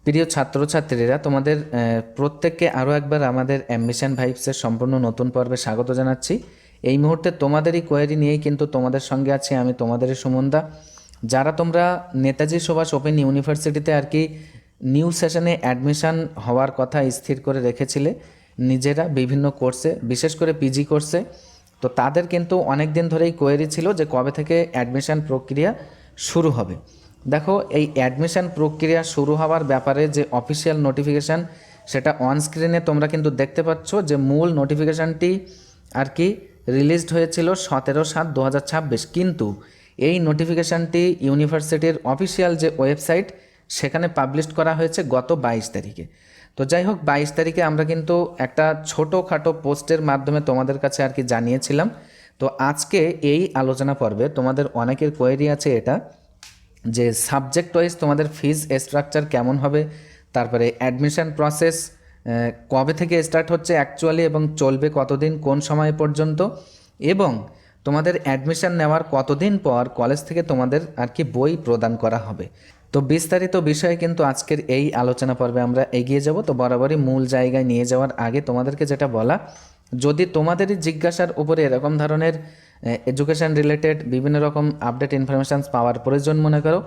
প্রিয় ছাত্রছাত্রীরা, তোমাদের প্রত্যেককে আরও একবার আমাদের অ্যাম্বিশন ভাইবসের সম্পূর্ণ নতুন পর্বে স্বাগত জানাচ্ছি। এই মুহূর্তে তোমাদেরই কোয়েরি নিয়েই কিন্তু তোমাদের সঙ্গে আছি আমি, তোমাদেরই সুমনদা। যারা তোমরা নেতাজি সুভাষ ওপেন ইউনিভার্সিটিতে আর কি নিউ সেশনে অ্যাডমিশন হওয়ার কথা স্থির করে রেখেছিলে নিজেরা বিভিন্ন কোর্সে, বিশেষ করে পিজি কোর্সে, তো তাদের কিন্তু অনেক দিন ধরেই কোয়েরি ছিল যে কবে থেকে অ্যাডমিশন প্রক্রিয়া শুরু হবে। দেখো, এই অ্যাডমিশন প্রক্রিয়া শুরু হওয়ার ব্যাপারে যে অফিসিয়াল নোটিফিকেশান, সেটা অন স্ক্রিনে তোমরা কিন্তু দেখতে পাচ্ছ যে মূল নোটিফিকেশানটি আর কি রিলিজড হয়েছিল 17/7/2026, কিন্তু এই নোটিফিকেশানটি ইউনিভার্সিটির অফিসিয়াল যে ওয়েবসাইট সেখানে পাবলিশ করা হয়েছে গত 22 তারিখে। তো যাই হোক, 22 তারিখে আমরা কিন্তু একটা ছোটোখাটো পোস্টের মাধ্যমে তোমাদের কাছে আর কি জানিয়েছিলাম। তো আজকে এই আলোচনা পর্বে তোমাদের অনেকের কোয়েরি আছে এটা, যে সাবজেক্ট ওয়াইজ তোমাদের ফিজ স্ট্রাকচার কেমন হবে, তারপরে অ্যাডমিশন প্রসেস কবে থেকে স্টার্ট হচ্ছে অ্যাকচুয়ালি এবং চলবে কতদিন, কোন সময় পর্যন্ত, এবং তোমাদের অ্যাডমিশন নেওয়ার কতদিন পর কলেজ থেকে তোমাদের আর কি বই প্রদান করা হবে। তো বিস্তারিত বিষয়ে কিন্তু আজকের এই আলোচনা পর্বে আমরা এগিয়ে যাব। তো বরাবরই মূল জায়গায় নিয়ে যাওয়ার আগে তোমাদেরকে যেটা বলা, যদি তোমাদেরই জিজ্ঞাসার উপরে এরকম ধরনের এডুকেশান রিলেটেড বিভিন্ন রকম আপডেট ইনফরমেশান পাওয়ার প্রয়োজন মনে করো,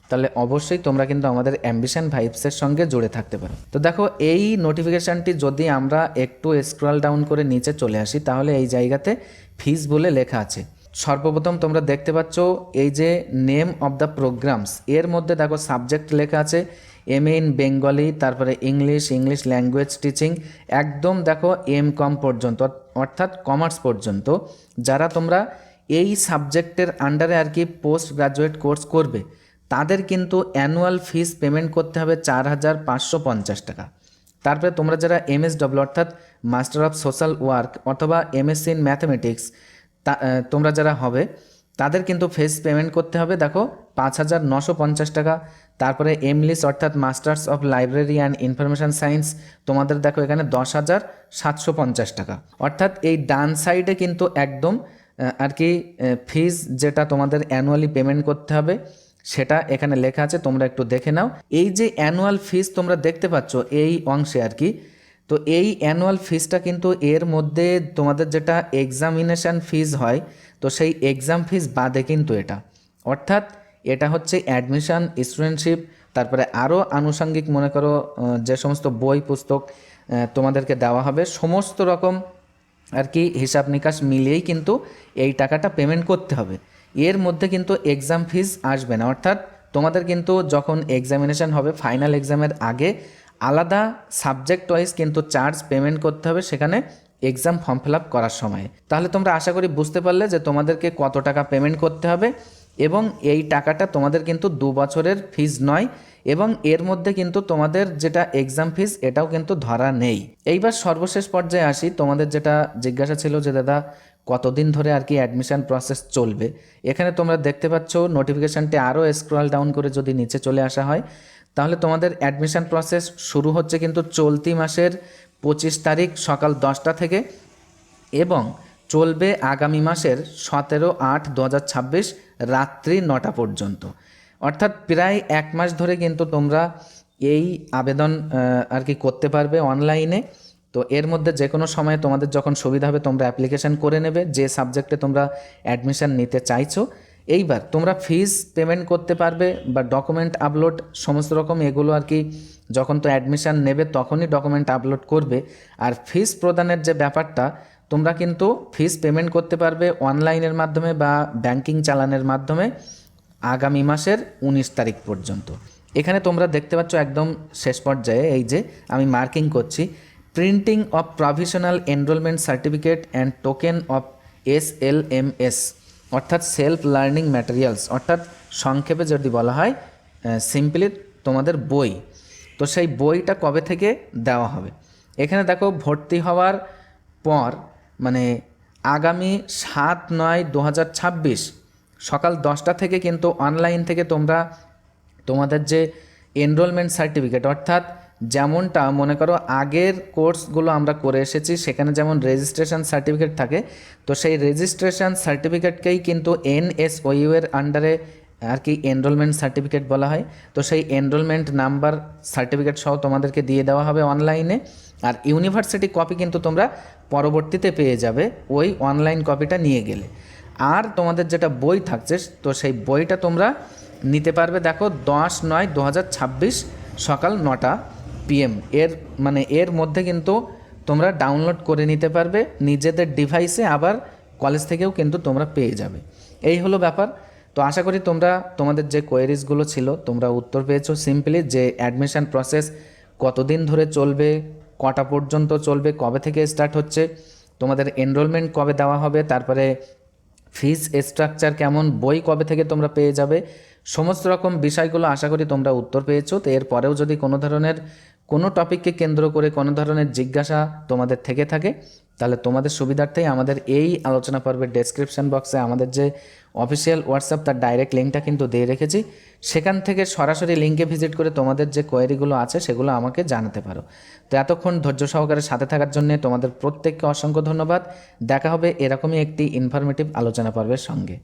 তাহলে অবশ্যই তোমরা কিন্তু আমাদের অ্যাম্বিশন ভাইবসের সঙ্গে জুড়ে থাকতে পারো। তো দেখো, এই নোটিফিকেশানটি যদি আমরা একটু স্ক্রল ডাউন করে নিচে চলে আসি, তাহলে এই জায়গাতে ফিজ বলে লেখা আছে। সর্বপ্রথম তোমরা দেখতে পাচ্ছ এই যে নেম অফ দ্য প্রোগ্রামস, এর মধ্যে দেখো সাবজেক্ট লেখা আছে এমএ ইন বেঙ্গলি, তারপরে ইংলিশ ল্যাঙ্গুয়েজ টিচিং, একদম দেখো এমকম পর্যন্ত, অর্থাৎ কমার্স পর্যন্ত। যারা তোমরা এই সাবজেক্টের আন্ডারে আর কি পোস্ট গ্রাজুয়েট কোর্স করবে, তাদের কিন্তু অ্যানুয়াল ফিস পেমেন্ট করতে হবে 4,550 টাকা। তারপরে তোমরা যারা MSW অর্থাৎ মাস্টার অফ সোশ্যাল ওয়ার্ক অথবা MSc ইন ম্যাথমেটিক্স তোমরা যারা হবে, তাদের কিন্তু ফিস পেমেন্ট করতে হবে দেখো 5,950 টাকা। তারপরে এমলিস অর্থাৎ masters of library and information science, তোমাদের দেখো এখানে 10,750 টাকা। অর্থাৎ এই ডান সাইডে কিন্তু একদম আর কি ফিজ যেটা তোমাদের অ্যানুয়ালি পেমেন্ট করতে হবে সেটা এখানে লেখা আছে, তোমরা একটু দেখে নাও। এই যে অ্যানুয়াল ফিজ তোমরা দেখতে পাচ্ছ এই অংশে আর কি, তো এই অ্যানুয়াল ফিজটা কিন্তু এর মধ্যে তোমাদের যেটা এক্সামিনেশান ফিজ হয়, তো সেই এক্সাম ফিজ বাদে কিন্তু এটা, অর্থাৎ এটা হচ্ছে অ্যাডমিশন, স্টুডেন্টশিপ, তারপরে আরও আনুষঙ্গিক মনে করো যে সমস্ত বই পুস্তক তোমাদেরকে দেওয়া হবে, সমস্ত রকম আর কি হিসাব নিকাশ মিলিয়েই কিন্তু এই টাকাটা পেমেন্ট করতে হবে। এর মধ্যে কিন্তু এক্সাম ফিজ আসবে না, অর্থাৎ তোমাদের কিন্তু যখন এক্সামিনেশান হবে ফাইনাল এক্সামের আগে আলাদা সাবজেক্ট ওয়াইজ কিন্তু চার্জ পেমেন্ট করতে হবে সেখানে এক্সাম ফর্ম ফিল আপ করার সময়। তাহলে তোমরা আশা করি বুঝতে পারলে যে তোমাদেরকে কত টাকা পেমেন্ট করতে হবে, এবং এই টাকাটা তোমাদের কিন্তু 2 বছরের ফিজ নয়, এবং এর মধ্যে কিন্তু তোমাদের যেটা এক্সাম ফিজ এটাও কিন্তু ধরা নেই। এইবার সর্বশেষ পর্যায়ে আসি, তোমাদের যেটা জিজ্ঞাসা ছিল যে দাদা কতদিন ধরে আর কি অ্যাডমিশন প্রসেস চলবে। এখানে তোমরা দেখতে পাচ্ছ নোটিফিকেশানটি আরও স্ক্রল ডাউন করে যদি নিচে চলে আসা হয়, তাহলে তোমাদের অ্যাডমিশন প্রসেস শুরু হচ্ছে কিন্তু চলতি মাসের 25 তারিখ সকাল 10টা থেকে, এবং চলবে আগামী মাসের 17/8/2026 রাত্রি 9টা পর্যন্ত। অর্থাৎ প্রায় 1 মাস ধরে কিন্তু তোমরা এই আবেদন আর কি করতে পারবে অনলাইনে। তো এর মধ্যে যে কোনো সময় তোমাদের যখন সুবিধা হবে তোমরা অ্যাপ্লিকেশান করে নেবে যে সাবজেক্টে তোমরা অ্যাডমিশান নিতে চাইছো। এইবার তোমরা ফিজ পেমেন্ট করতে পারবে বা ডকুমেন্ট আপলোড সমস্ত রকম এগুলো আর কি যখন তো অ্যাডমিশান নেবে তখনই ডকুমেন্ট আপলোড করবে। আর ফিজ প্রদানের যে ব্যাপারটা, তোমরা কিন্তু ফিজ পেমেন্ট করতে পারবে অনলাইনের মাধ্যমে বা ব্যাংকিং চালানের মাধ্যমে আগামী মাসের 19 তারিখ পর্যন্ত। এখানে তোমরা দেখতে পাচ্ছ একদম শেষ পর্যায়ে এই যে আমি মার্কিং করছি, printing of provisional enrolment certificate and token of SLMS অর্থাৎ সেলফ লার্নিং ম্যাটেরিয়ালস, অর্থাৎ সংক্ষেপে যদি বলা হয় সিম্পলি তোমাদের বই। তো সেই বইটা কবে থেকে দেওয়া হবে, এখানে দেখো ভর্তি হওয়ার পর মানে আগামী 7/9/2026 সকাল 10টা থেকে কিন্তু অনলাইন থেকে তোমরা তোমাদের যে এনরোলমেন্ট সার্টিফিকেট, অর্থাৎ যেমনটা মনে করো আগের কোর্সগুলো আমরা করে এসেছি সেখানে যেমন রেজিস্ট্রেশন সার্টিফিকেট থাকে, তো সেই রেজিস্ট্রেশন সার্টিফিকেটকেই কিন্তু NSOU এর আন্ডারে আর কি এনরোলমেন্ট সার্টিফিকেট বলা হয়। তো সেই এনরোলমেন্ট নাম্বার সার্টিফিকেট সহ তোমাদেরকে দিয়ে দেওয়া হবে অনলাইনে। আর ইউনিভার্সিটি কপি কিন্তু তোমরা পরবর্তীতে পেয়ে যাবে ওই অনলাইন কপিটা নিয়ে গেলে। আর তোমাদের যেটা বই থাকছে তো সেই বইটা তোমরা নিতে পারবে দেখো 10/9/2026 সকাল 9টা PM এর মধ্যে কিন্তু তোমরা ডাউনলোড করে নিতে পারবে নিজেদের ডিভাইসে, আবার কলেজ থেকেও কিন্তু তোমরা পেয়ে যাবে। এই হলো ব্যাপার। তো আশা করি তোমরা তোমাদের যে কোয়েরিজগুলো ছিল তোমরা উত্তর পেয়েছো। সিম্পলি যে অ্যাডমিশন প্রসেস কতদিন ধরে চলবে, কটা পর্যন্ত চলবে, কবে থেকে স্টার্ট হচ্ছে, তোমাদের এনরোলমেন্ট কবে দেওয়া হবে, তারপরে ফিজ স্ট্রাকচার কেমন, বই কবে থেকে তোমরা পেয়ে যাবে, সমস্ত রকম বিষয়গুলো আশা করি তোমরা উত্তর পেয়েছো। তো এরপরেও যদি কোনো টপিককে কেন্দ্র করে কোনো ধরনের জিজ্ঞাসা তোমাদের থেকে থাকে তাহলে তোমাদের সুবিধার্থেই আমাদের এই আলোচনা পর্বের ডেসক্রিপশন বক্সে আমাদের যে অফিসিয়াল হোয়াটসঅ্যাপ তার ডাইরেক্ট লিঙ্কটা কিন্তু দিয়ে রেখেছি। সেখান থেকে সরাসরি লিঙ্কে ভিজিট করে তোমাদের যে কোয়েরিগুলো আছে সেগুলো আমাকে জানাতে পারো। তো এতক্ষণ ধৈর্য সহকারে সাথে থাকার জন্য তোমাদের প্রত্যেককে অসংখ্য ধন্যবাদ। দেখা হবে এরকমই একটি ইনফরমেটিভ আলোচনা পর্বের সঙ্গে।